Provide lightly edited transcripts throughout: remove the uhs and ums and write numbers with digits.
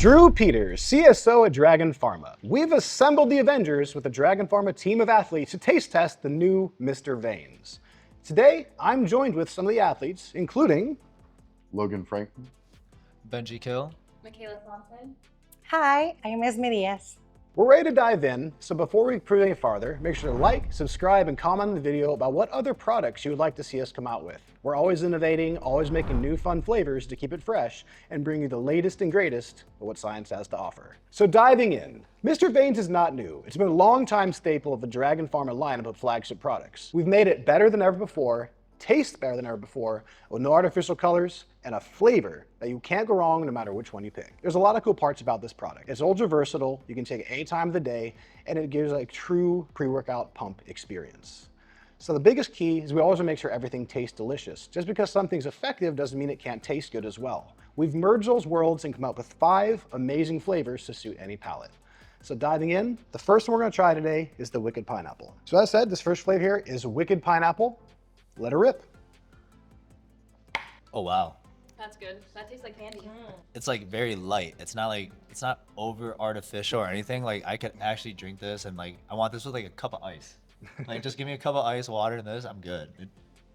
Drew Peters, CSO at Dragon Pharma. We've assembled the Avengers with the Dragon Pharma team of athletes to taste test the new Mr Veinz. Today, I'm joined with some of the athletes, including Logan Franklin, Benji Kill, Makayla. Hi, I'm Esme Diaz. We're ready to dive in, so before we proceed any farther, make sure to like, subscribe, and comment on the video about what other products you would like to see us come out with. We're always innovating, always making new fun flavors to keep it fresh and bring you the latest and greatest of what science has to offer. So diving in, Mr Veinz is not new. It's been a long-time staple of the Dragon Pharma lineup of flagship products. We've made it better than ever before, tastes better than ever before, with no artificial colors, and a flavor that you can't go wrong no matter which one you pick. There's a lot of cool parts about this product. It's ultra versatile, you can take it any time of the day, and it gives a true pre-workout pump experience. So the biggest key is we always want to make sure everything tastes delicious. Just because something's effective doesn't mean it can't taste good as well. We've merged those worlds and come up with 5 amazing flavors to suit any palate. So diving in, the first one we're gonna try today is the Wicked Pineapple. So as I said, this first flavor here is Wicked Pineapple. Let her rip. Oh wow. That's good. That tastes like candy. It's like very light. It's not over artificial or anything. Like I could actually drink this and like I want this with like a cup of ice. Like just give me a cup of ice, water, and this, I'm good.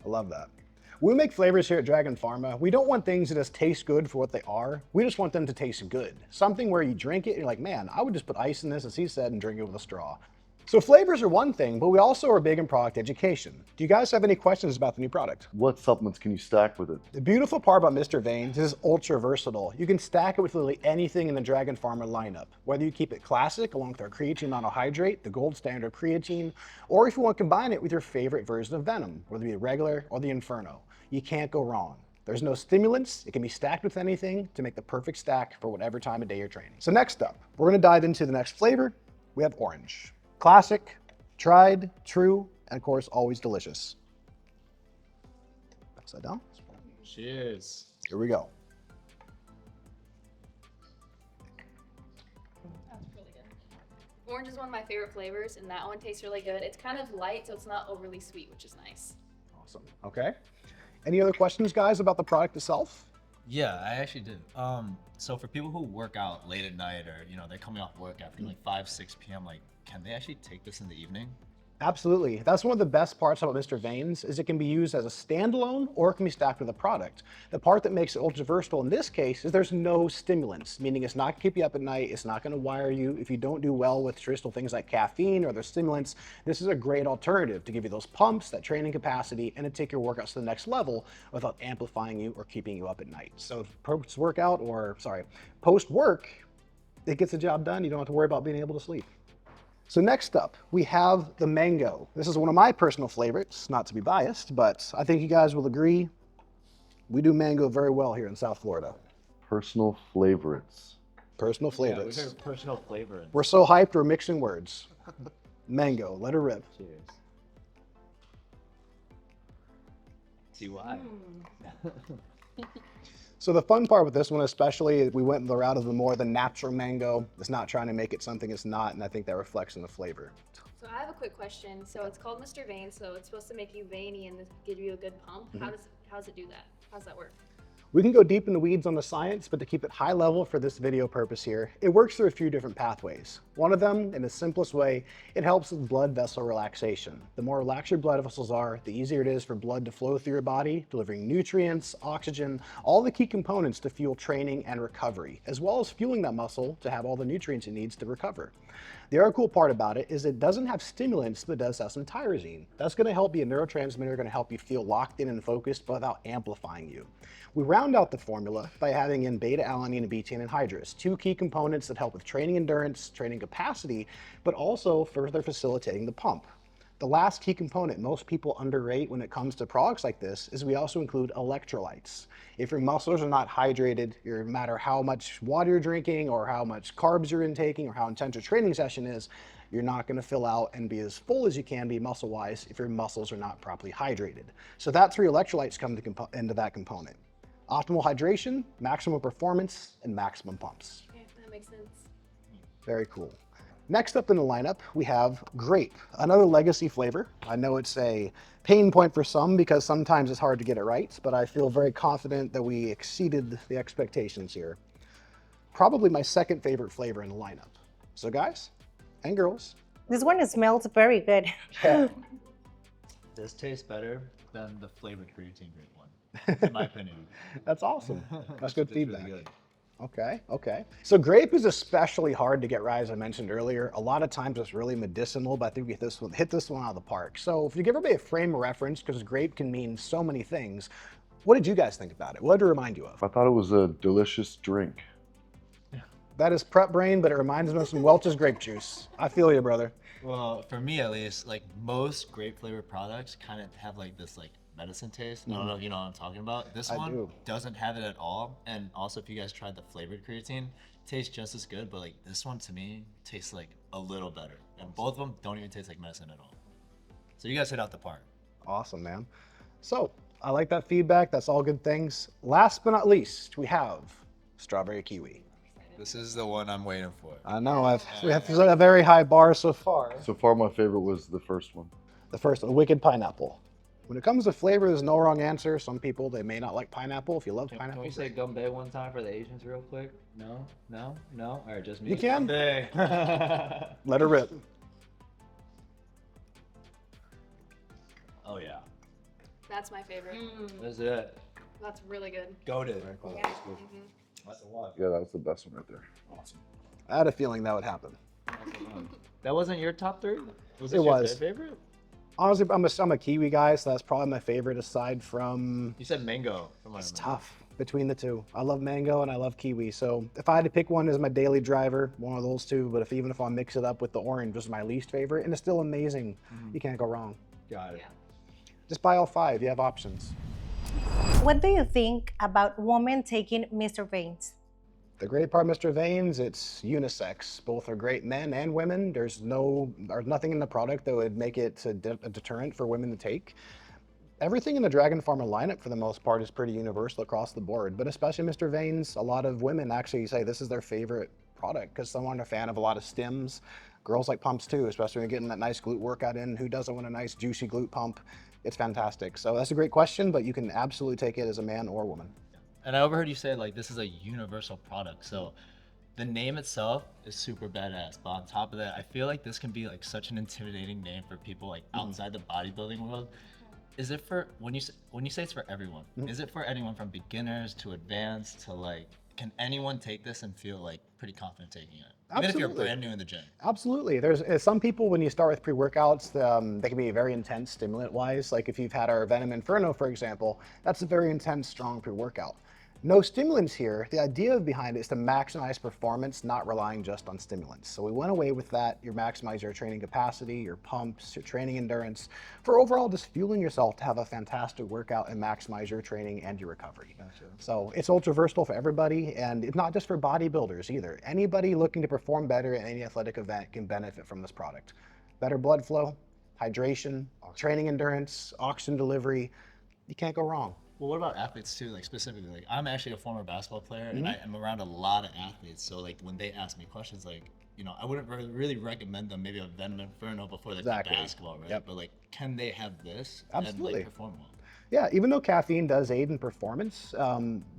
I love that. When we make flavors here at Dragon Pharma, we don't want things to just taste good for what they are. We just want them to taste good. Something where you drink it and you're like, man, I would just put ice in this, as he said, and drink it with a straw. So flavors are one thing, but we also are big in product education. Do you guys have any questions about the new product? what supplements can you stack with it? The beautiful part about Mr Veinz is it's ultra versatile. You can stack it with literally anything in the Dragon Pharma lineup. Whether you keep it classic along with our creatine monohydrate, the gold standard creatine, or if you want to combine it with your favorite version of Venom, whether it be the regular or the Inferno. You can't go wrong. There's no stimulants. It can be stacked with anything to make the perfect stack for whatever time of day you're training. So next up, we're gonna dive into the next flavor. We have orange. Classic, tried, true, and of course, always delicious. Upside down. Cheers. Here we go. That's really good. Orange is one of my favorite flavors, and that one tastes really good. It's kind of light, so it's not overly sweet, which is nice. Awesome. Okay. Any other questions, guys, about the product itself? Yeah, I actually did. So for people who work out late at night or they're coming off work after like 5-6 p.m. like can they actually take this in the evening? Absolutely. That's one of the best parts about Mr Veinz is it can be used as a standalone or it can be stacked with a product. The part that makes it ultra versatile in this case is there's no stimulants, meaning it's not going to keep you up at night. It's not going to wire you. If you don't do well with traditional things like caffeine or their stimulants, this is a great alternative to give you those pumps, that training capacity, and to take your workouts to the next level without amplifying you or keeping you up at night. So post-work, it gets the job done. You don't have to worry about being able to sleep. So next up, we have the mango. This is one of my personal favorites, not to be biased, but I think you guys will agree, we do mango very well here in South Florida. Personal favorites. Personal Yeah, we flavors. heard personal flavor. We're so hyped, we're mixing words. Mango, let her rip. Cheers. See why? So the fun part with this one especially, we went the route of the more the natural mango. It's not trying to make it something it's not, and I think that reflects in the flavor. So I have a quick question. So it's called Mr Veinz, so it's supposed to make you veiny and give you a good pump. How does it do that? How does that work? We can go deep in the weeds on the science, but to keep it high level for this video purpose here, it works through a few different pathways. One of them, in the simplest way, it helps with blood vessel relaxation. The more relaxed your blood vessels are, the easier it is for blood to flow through your body, delivering nutrients, oxygen, all the key components to fuel training and recovery, as well as fueling that muscle to have all the nutrients it needs to recover. The other cool part about it is it doesn't have stimulants, but it does have some tyrosine. That's gonna help be a neurotransmitter, gonna help you feel locked in and focused, but without amplifying you. We round out the formula by having in beta-alanine and betaine anhydrous, 2 key components that help with training endurance, training capacity, but also further facilitating the pump. The last key component most people underrate when it comes to products like this is we also include electrolytes. If your muscles are not hydrated, no matter how much water you're drinking or how much carbs you're intaking or how intense your training session is, you're not going to fill out and be as full as you can be muscle-wise if your muscles are not properly hydrated. So that's where electrolytes come into that component. Optimal hydration, maximum performance, and maximum pumps. Okay, that makes sense. Very cool. Next up in the lineup, we have Grape, another legacy flavor. I know it's a pain point for some because sometimes it's hard to get it right, but I feel very confident that we exceeded the expectations here. probably my second favorite flavor in the lineup. So guys and girls. This one smells very good. This tastes better than the flavored creatine grape one, in my opinion. That's awesome. That's good It's really feedback. good. Okay, okay. So grape is especially hard to get right, as I mentioned earlier. A lot of times it's really medicinal, but I think we hit this one out of the park. So if you give everybody a frame of reference, because grape can mean so many things, what did you guys think about it? What did it remind you of? I thought it was a delicious drink. That is prep brain, but it reminds me of some Welch's grape juice. I feel you, brother. Well, for me at least, like most grape flavored products kind of have like this like medicine taste. I don't know if you know what I'm talking about. This I one do. doesn't have it at all. And also if you guys tried the flavored creatine, it tastes just as good, but like this one to me tastes like a little better. And both of them don't even taste like medicine at all. So you guys hit out the park. Awesome, man. So I like that feedback. That's all good things. Last but not least, we have strawberry kiwi. This is the one I'm waiting for. I know we have a very high bar so far. So far, my favorite was the first one. The first one, wicked pineapple. When it comes to flavor, there's no wrong answer. Some people, they may not like pineapple. If you love pineapple, Can we say gumbe one time for the Asians real quick? No? No? No? All right, just me. you can. Gumbe. Let her rip. Oh yeah. That's my favorite. That's it. That's really good. Goated. Yeah. That's a lot. Yeah, that was the best one right there. Awesome. I had a feeling that would happen. That wasn't your top three? Was It this was. your favorite? Honestly, I'm a kiwi guy, so that's probably my favorite aside from, You said mango. From what I it's remember. tough between the two. I love mango and I love kiwi. So if I had to pick one as my daily driver, one of those two, but even if I mix it up with the orange, which is my least favorite, and it's still amazing. You can't go wrong. Got it. Yeah. Just buy all five, you have options. What do you think about women taking Mr. Veinz? The great part, Mr. Veinz, it's unisex. Both are great men and women. There's nothing in the product that would make it a deterrent for women to take. Everything in the Dragon Pharma lineup, for the most part, is pretty universal across the board. But especially Mr. Veinz, a lot of women actually say this is their favorite product because some aren't a fan of a lot of Stims. Girls like pumps too, especially when you're getting that nice glute workout in. Who doesn't want a nice juicy glute pump? It's fantastic. So that's a great question, but you can absolutely take it as a man or woman. And I overheard you say like this is a universal product. So the name itself is super badass. But on top of that, I feel like this can be like such an intimidating name for people like outside the bodybuilding world. Is it for when you say it's for everyone? Is it for anyone from beginners to advanced to like? Can anyone take this and feel like pretty confident taking it? Even if you're Absolutely. brand new in the gym. Absolutely. There's some people, when you start with pre-workouts, they can be very intense stimulant-wise. Like if you've had our Venom Inferno, for example, that's a very intense, strong pre-workout. No stimulants here. The idea behind it is to maximize performance, not relying just on stimulants. So we went away with that. You maximize your training capacity, your pumps, your training endurance, for overall just fueling yourself to have a fantastic workout and maximize your training and your recovery. Gotcha. So it's ultra versatile for everybody, and it's not just for bodybuilders either. Anybody looking to perform better at any athletic event can benefit from this product. Better blood flow, hydration, training endurance, oxygen delivery. You can't go wrong. Well, what about athletes too? Like specifically, like I'm actually a former basketball player, and I am around a lot of athletes. So like when they ask me questions, like I wouldn't really recommend them maybe a Venom Inferno before they play Exactly. basketball, right? Yep. But like, can they have this Absolutely. and like perform well? Yeah, even though caffeine does aid in performance,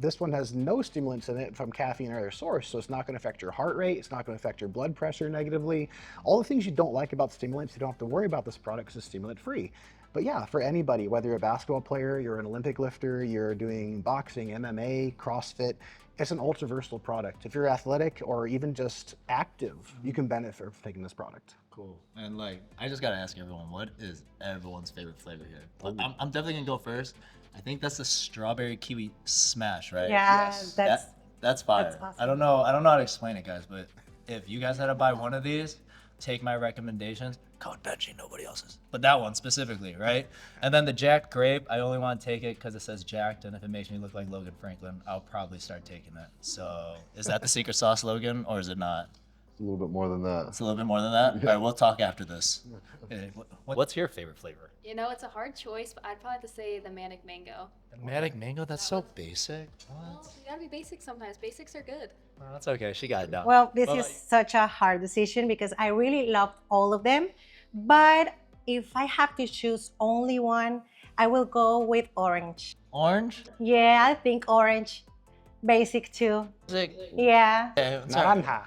this one has no stimulants in it from caffeine or other source, so it's not going to affect your heart rate, it's not going to affect your blood pressure negatively. All the things you don't like about stimulants, you don't have to worry about this product because it's stimulant-free. But yeah, for anybody, whether you're a basketball player, you're an Olympic lifter, you're doing boxing, MMA, CrossFit, it's an ultra versatile product. If you're athletic or even just active, you can benefit from taking this product. Cool. And like, I just gotta ask everyone, what is everyone's favorite flavor here? I'm definitely gonna go first. I think that's the strawberry kiwi smash, right? Yeah, Yes. That's fire. That's awesome. I don't know how to explain it, guys, but if you guys had to buy one of these, take my recommendations. Code Benji, nobody else's. But that one specifically, right? And then the Jack Grape, I only want to take it because it says jacked, and if it makes me look like Logan Franklin, I'll probably start taking it. So is that the secret sauce, Logan, or is it not? It's a little bit more than that. It's a little bit more than that? All right, we'll talk after this. Okay, what's your favorite flavor? It's a hard choice, but I'd probably have to say the Manic Mango. The Manic Mango? That's so basic. Well, What? you gotta be basic sometimes. Basics are good. Well, that's okay. She got it down. Well, this What is about you? such a hard decision because I really loved all of them. But if I have to choose only one, I will go with orange. Orange? Yeah, I think orange. Basic too. Sick. Yeah. Yeah, it's all right. Naranja.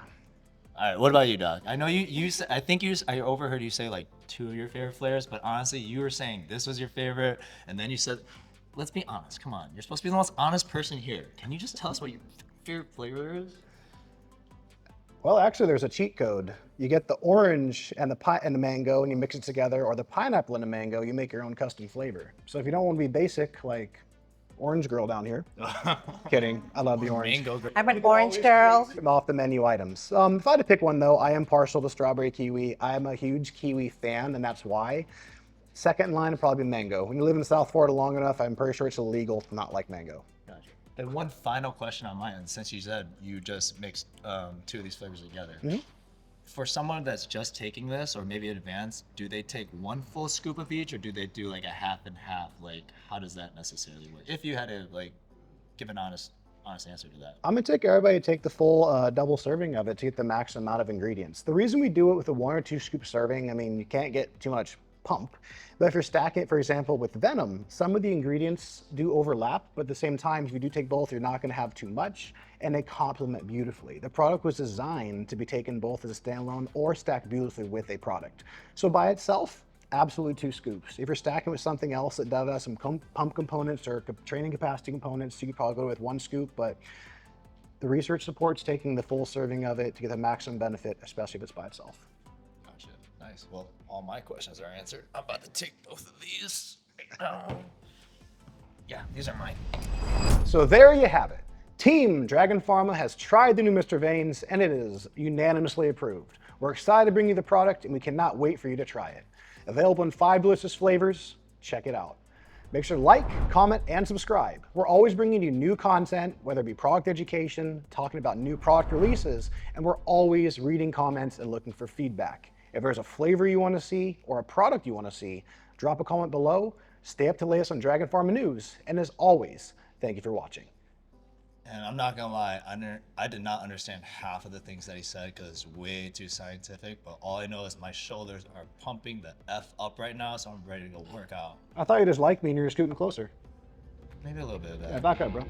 All right, what about you, Doc? I know you said, I think I overheard you say like 2 of your favorite flavors, but honestly, you were saying this was your favorite, and then you said, let's be honest, come on. You're supposed to be the most honest person here. Can you just tell us what your favorite flavor is? Well, actually, there's a cheat code. You get the orange and the mango, and you mix it together, or the pineapple and the mango. You make your own custom flavor. So if you don't want to be basic, like Orange Girl down here. Kidding. I love the orange. Mango. I'm an orange girl. Off the menu items. If I had to pick one though, I am partial to strawberry kiwi. I am a huge kiwi fan, and that's why. Second in line would probably be mango. When you live in South Florida long enough, I'm pretty sure it's illegal to not like mango. Gotcha. And one final question on my end, since you said you just mixed 2 of these flavors together. For someone that's just taking this, or maybe advanced, do they take 1 full scoop of each, or do they do like a half and half? Like, how does that necessarily work? If you had to like give an honest answer to that. I'm gonna take everybody to take the full double serving of it to get the maximum amount of ingredients. The reason we do it with a 1 or 2 scoop serving, I mean, you can't get too much pump. But if you're stacking it, for example, with Venom, some of the ingredients do overlap, but at the same time, if you do take both, you're not gonna have too much, and they complement beautifully. The product was designed to be taken both as a standalone or stacked beautifully with a product. So by itself, absolutely 2 scoops. If you're stacking with something else that does have some pump components or training capacity components, you could probably go with 1 scoop, but the research supports taking the full serving of it to get the maximum benefit, especially if it's by itself. Gotcha. Nice. Well, all my questions are answered. I'm about to take both of these right now. Yeah, these are mine. So there you have it. Team Dragon Pharma has tried the new Mr Veinz, and it is unanimously approved. We're excited to bring you the product, and we cannot wait for you to try it. Available in 5 delicious flavors. Check it out. Make sure to like, comment, and subscribe. We're always bringing you new content, whether it be product education, talking about new product releases, and we're always reading comments and looking for feedback. If there's a flavor you want to see or a product you want to see, drop a comment below. Stay up to latest on Dragon Pharma news. And as always, thank you for watching. And I'm not gonna lie, I did not understand half of the things that he said because it's way too scientific, but all I know is my shoulders are pumping the F up right now, so I'm ready to go work out. I thought you just liked me and you were scooting closer. Maybe a little bit of that. Yeah, back up, bro.